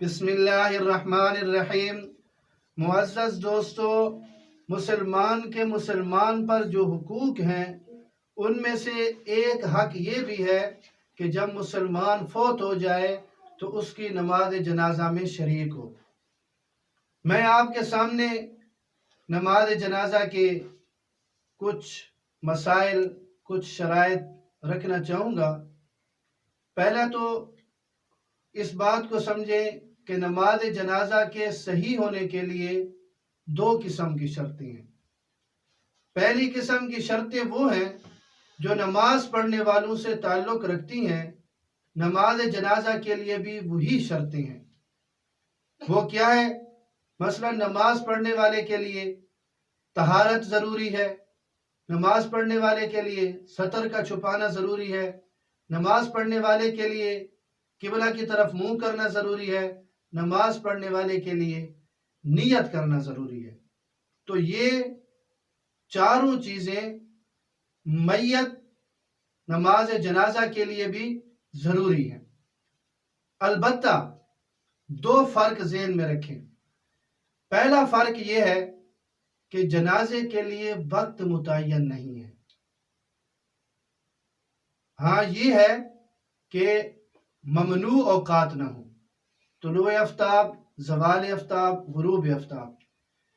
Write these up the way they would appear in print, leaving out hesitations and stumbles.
بسم اللہ الرحمن الرحیم۔ معزز دوستو، مسلمان پر جو حقوق ہیں ان میں سے ایک حق یہ بھی ہے کہ جب مسلمان فوت ہو جائے تو اس کی نماز جنازہ میں شریک ہو۔ میں آپ کے سامنے نماز جنازہ کے کچھ مسائل، کچھ شرائط رکھنا چاہوں گا۔ پہلا تو اس بات کو سمجھیں کہ نماز جنازہ کے صحیح ہونے کے لیے دو قسم کی شرطیں ہیں۔ پہلی قسم کی شرطیں وہ ہیں جو نماز پڑھنے والوں سے تعلق رکھتی ہیں، نماز جنازہ کے لیے بھی وہی شرطیں ہیں۔ وہ کیا ہے؟ مثلا نماز پڑھنے والے کے لیے طہارت ضروری ہے، نماز پڑھنے والے کے لیے سطر کا چھپانا ضروری ہے، نماز پڑھنے والے کے لیے قبلہ کی طرف منہ کرنا ضروری ہے، نماز پڑھنے والے کے لیے نیت کرنا ضروری ہے۔ تو یہ چاروں چیزیں میت نماز جنازہ کے لیے بھی ضروری ہیں۔ البتہ دو فرق ذہن میں رکھیں۔ پہلا فرق یہ ہے کہ جنازے کے لیے وقت متعین نہیں ہے۔ ہاں یہ ہے کہ ممنوع اوقات نہ ہو، طلوع آفتاب، زوال آفتاب، غروب آفتاب،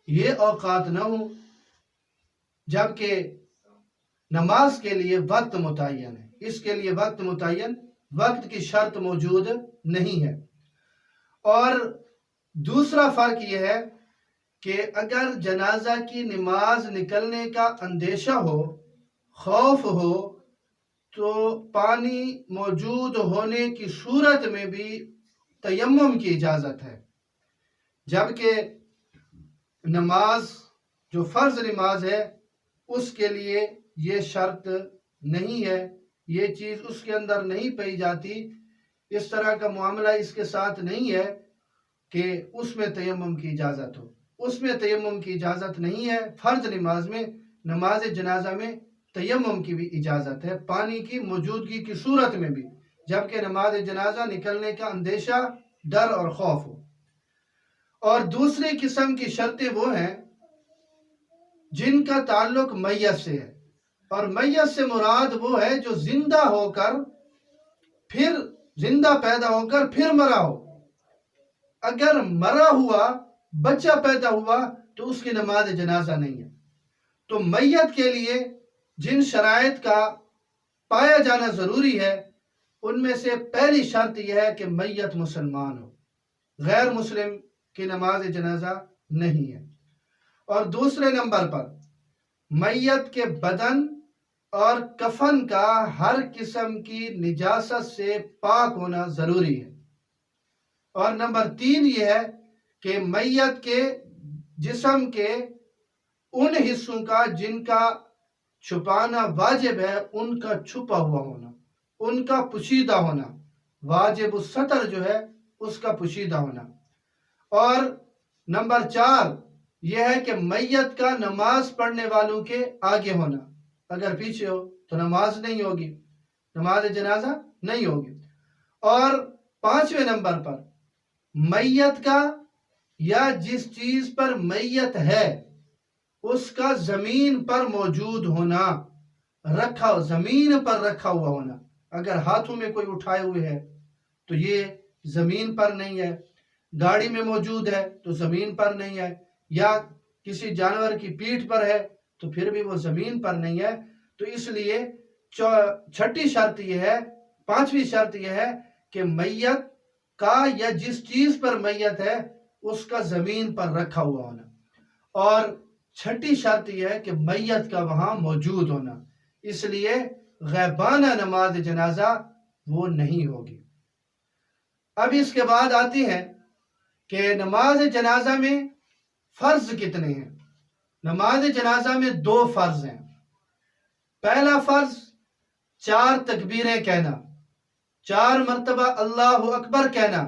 یہ اوقات نہ ہو، جبکہ نماز کے لیے وقت متعین ہے۔ اس کے لیے وقت متعین، وقت کی شرط موجود نہیں ہے۔ اور دوسرا فرق یہ ہے کہ اگر جنازہ کی نماز نکلنے کا اندیشہ ہو، خوف ہو، تو پانی موجود ہونے کی صورت میں بھی تیمم کی اجازت ہے۔ جبکہ نماز جو فرض نماز ہے اس کے لیے یہ شرط نہیں ہے، یہ چیز اس کے اندر نہیں پائی جاتی، اس طرح کا معاملہ اس کے ساتھ نہیں ہے کہ اس میں تیمم کی اجازت ہو۔ اس میں تیمم کی اجازت نہیں ہے۔ فرض نماز میں، نماز جنازہ میں تیمم کی بھی اجازت ہے، پانی کی موجودگی کی صورت میں بھی، جبکہ نماز جنازہ نکلنے کا اندیشہ، ڈر اور خوف ہو۔ اور دوسری قسم کی شرطیں وہ ہیں جن کا تعلق میت سے ہے، اور میت سے مراد وہ ہے جو زندہ ہو کر پھر زندہ پیدا ہو کر پھر مرا ہو۔ اگر مرا ہوا بچہ پیدا ہوا تو اس کی نماز جنازہ نہیں ہے۔ تو میت کے لیے جن شرائط کا پایا جانا ضروری ہے ان میں سے پہلی شرط یہ ہے کہ میت مسلمان ہو، غیر مسلم کی نماز جنازہ نہیں ہے۔ اور دوسرے نمبر پر میت کے بدن اور کفن کا ہر قسم کی نجاست سے پاک ہونا ضروری ہے۔ اور نمبر 3 یہ ہے کہ میت کے جسم کے ان حصوں کا جن کا چھپانا واجب ہے ان کا چھپا ہوا ہونا، ان کا پوشیدہ ہونا، واجب الستر جو ہے اس کا پوشیدہ ہونا۔ اور نمبر 4 یہ ہے کہ میت کا نماز پڑھنے والوں کے آگے ہونا، اگر پیچھے ہو تو نماز نہیں ہوگی، نماز جنازہ نہیں ہوگی۔ اور 5ویں نمبر پر میت کا یا جس چیز پر میت ہے اس کا زمین پر موجود ہونا، زمین پر رکھا ہوا ہونا۔ اگر ہاتھوں میں کوئی اٹھائے ہوئے ہے تو یہ زمین پر نہیں ہے، گاڑی میں موجود ہے تو زمین پر نہیں ہے، یا کسی جانور کی پیٹھ پر ہے تو پھر بھی وہ زمین پر نہیں ہے۔ تو اس لیے چھٹی شرط یہ ہے، 5ویں شرط یہ ہے کہ میت کا یا جس چیز پر میت ہے اس کا زمین پر رکھا ہوا ہونا، اور چھٹی شرط یہ ہے کہ میت کا وہاں موجود ہونا۔ اس لیے غیبانہ نماز جنازہ وہ نہیں ہوگی۔ اب اس کے بعد آتی ہے کہ نماز جنازہ میں فرض کتنے ہیں۔ نماز جنازہ میں 2 فرض ہیں۔ پہلا فرض 4 تکبیریں کہنا، 4 مرتبہ اللہ اکبر کہنا،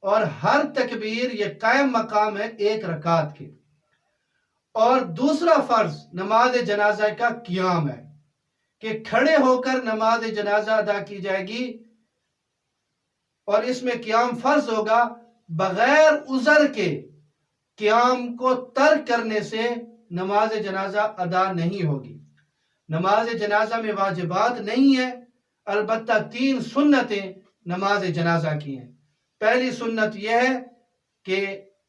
اور ہر تکبیر یہ قائم مقام ہے 1 رکعت کے۔ اور دوسرا فرض نماز جنازہ کا قیام ہے کہ کھڑے ہو کر نماز جنازہ ادا کی جائے گی، اور اس میں قیام فرض ہوگا بغیر عذر کے قیام کو ترک کرنے سے نماز جنازہ ادا نہیں ہوگی۔ نماز جنازہ میں واجبات نہیں ہے، البتہ 3 سنتیں نماز جنازہ کی ہیں۔ پہلی سنت یہ ہے کہ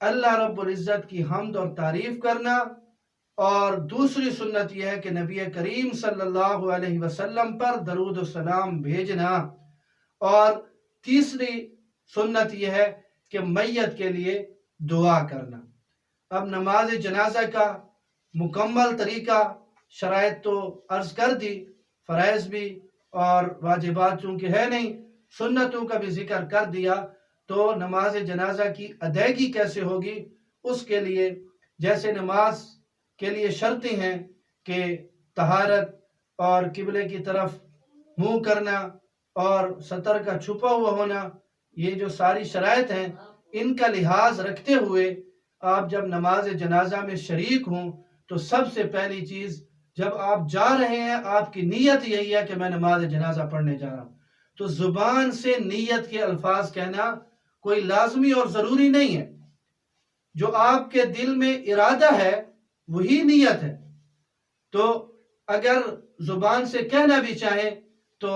اللہ رب العزت کی حمد اور تعریف کرنا، اور دوسری سنت یہ ہے کہ نبی کریم صلی اللہ علیہ وسلم پر درود و سلام بھیجنا، اور تیسری سنت یہ ہے کہ میت کے لیے دعا کرنا۔ اب نماز جنازہ کا مکمل طریقہ، شرائط تو عرض کر دی، فرائض بھی اور واجبات چونکہ ہے نہیں، سنتوں کا بھی ذکر کر دیا۔ تو نماز جنازہ کی ادائیگی کیسے ہوگی، اس کے لیے جیسے نماز کے لیے شرطیں ہیں کہ طہارت اور قبلے کی طرف منہ کرنا اور سطر کا چھپا ہوا ہونا، یہ جو ساری شرائط ہیں ان کا لحاظ رکھتے ہوئے آپ جب نماز جنازہ میں شریک ہوں تو سب سے پہلی چیز، جب آپ جا رہے ہیں آپ کی نیت یہی ہے کہ میں نماز جنازہ پڑھنے جا رہا ہوں، تو زبان سے نیت کے الفاظ کہنا کوئی لازمی اور ضروری نہیں ہے۔ جو آپ کے دل میں ارادہ ہے وہی نیت ہے۔ تو اگر زبان سے کہنا بھی چاہیں تو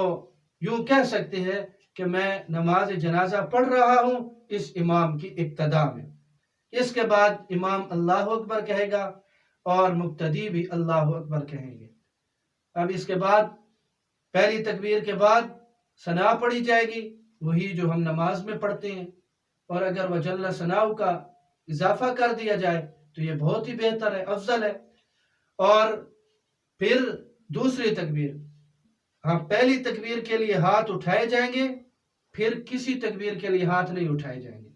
یوں کہہ سکتے ہیں کہ میں نماز جنازہ پڑھ رہا ہوں اس امام کی اقتداء میں۔ اس کے بعد امام اللہ اکبر کہے گا اور مقتدی بھی اللہ اکبر کہیں گے۔ اب اس کے بعد پہلی تکبیر کے بعد ثنا پڑھی جائے گی، وہی جو ہم نماز میں پڑھتے ہیں، اور اگر وجل ثناء کا اضافہ کر دیا جائے تو یہ بہت ہی بہتر ہے، افضل ہے۔ اور پھر دوسری تکبیر، ہاں پہلی تکبیر کے لیے ہاتھ اٹھائے جائیں گے، پھر کسی تکبیر کے لیے ہاتھ نہیں اٹھائے جائیں گے،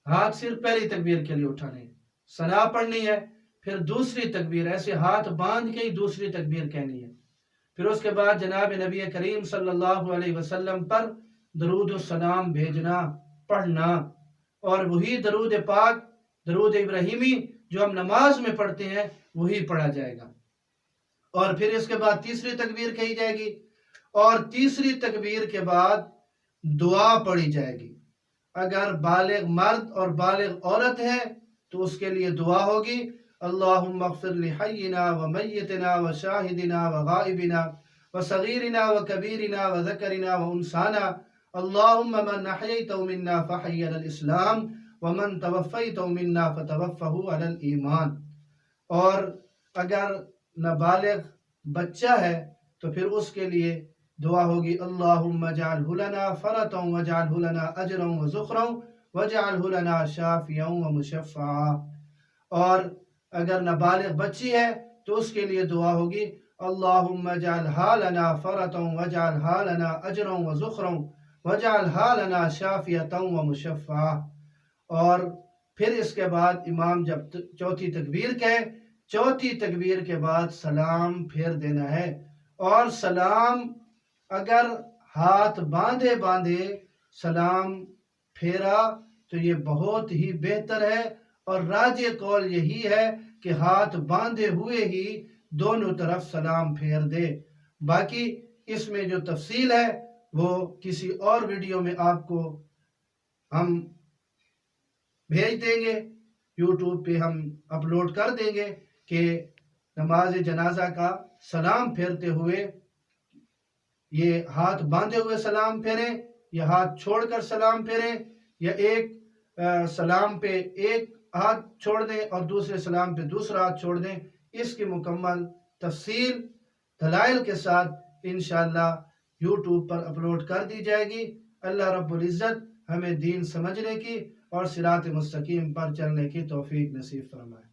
ہاتھ صرف پہلی تکبیر کے لیے اٹھانے ہیں، ثنا پڑھنی ہے، پھر دوسری تکبیر ایسے ہاتھ باندھ کے ہی دوسری تکبیر کہنی ہے، پھر اس کے بعد جناب نبی کریم صلی اللہ علیہ وسلم پر درود و سلام بھیجنا، پڑھنا، اور وہی درود پاک، درود ابراہیمی جو ہم نماز میں پڑھتے ہیں وہی پڑھا جائے گا۔ اور پھر اس کے بعد تیسری تکبیر کہی جائے گی، اور تیسری تکبیر کے بعد دعا پڑھی جائے گی۔ اگر بالغ مرد اور بالغ عورت ہے تو اس کے لیے دعا ہوگی، اللہم اغفر لحینا ومیتنا وشاہدنا وغائبنا وصغیرنا وکبیرنا وذکرنا وانسانا، اللہم من احییتہ منا فحی علی الاسلام ومن توفیتہ منا فتوفہ علی الایمان۔ اور اگر نابالغ بچہ ہے تو پھر اس کے لیے دعا ہوگی، اللہم اجعلہ لنا فرطا واجعلہ لنا اجرا وذخرا واجعلہ لنا شافعا ومشفعا۔ اور اگر نابالغ بچی ہے تو اس کے لیے دعا ہوگی، اللہم اجعلہا لنا فرطا واجعلہا لنا اجرا وذخرا واجعلہا لنا شافعا ومشفعا۔ اور پھر اس کے بعد امام جب چوتھی تکبیر کہے، چوتھی تکبیر کے بعد سلام پھیر دینا ہے، اور سلام اگر ہاتھ باندھے باندھے سلام پھیرا تو یہ بہت ہی بہتر ہے، اور راجح قول یہی ہے کہ ہاتھ باندھے ہوئے ہی دونوں طرف سلام پھیر دے۔ باقی اس میں جو تفصیل ہے وہ کسی اور ویڈیو میں آپ کو ہم بھیج دیں گے، یوٹیوب پہ ہم اپلوڈ کر دیں گے کہ نماز جنازہ کا سلام پھیرتے ہوئے یہ ہاتھ باندھے ہوئے سلام پھیریں یا ہاتھ چھوڑ کر سلام پھیریں، یا ایک سلام پہ ایک ہاتھ چھوڑ دیں اور دوسرے سلام پہ دوسرا ہاتھ چھوڑ دیں۔ اس کی مکمل تفصیل دلائل کے ساتھ انشاءاللہ یوٹیوب پر اپلوڈ کر دی جائے گی۔ اللہ رب العزت ہمیں دین سمجھنے کی اور صراط مستقیم پر چلنے کی توفیق نصیب فرمائے۔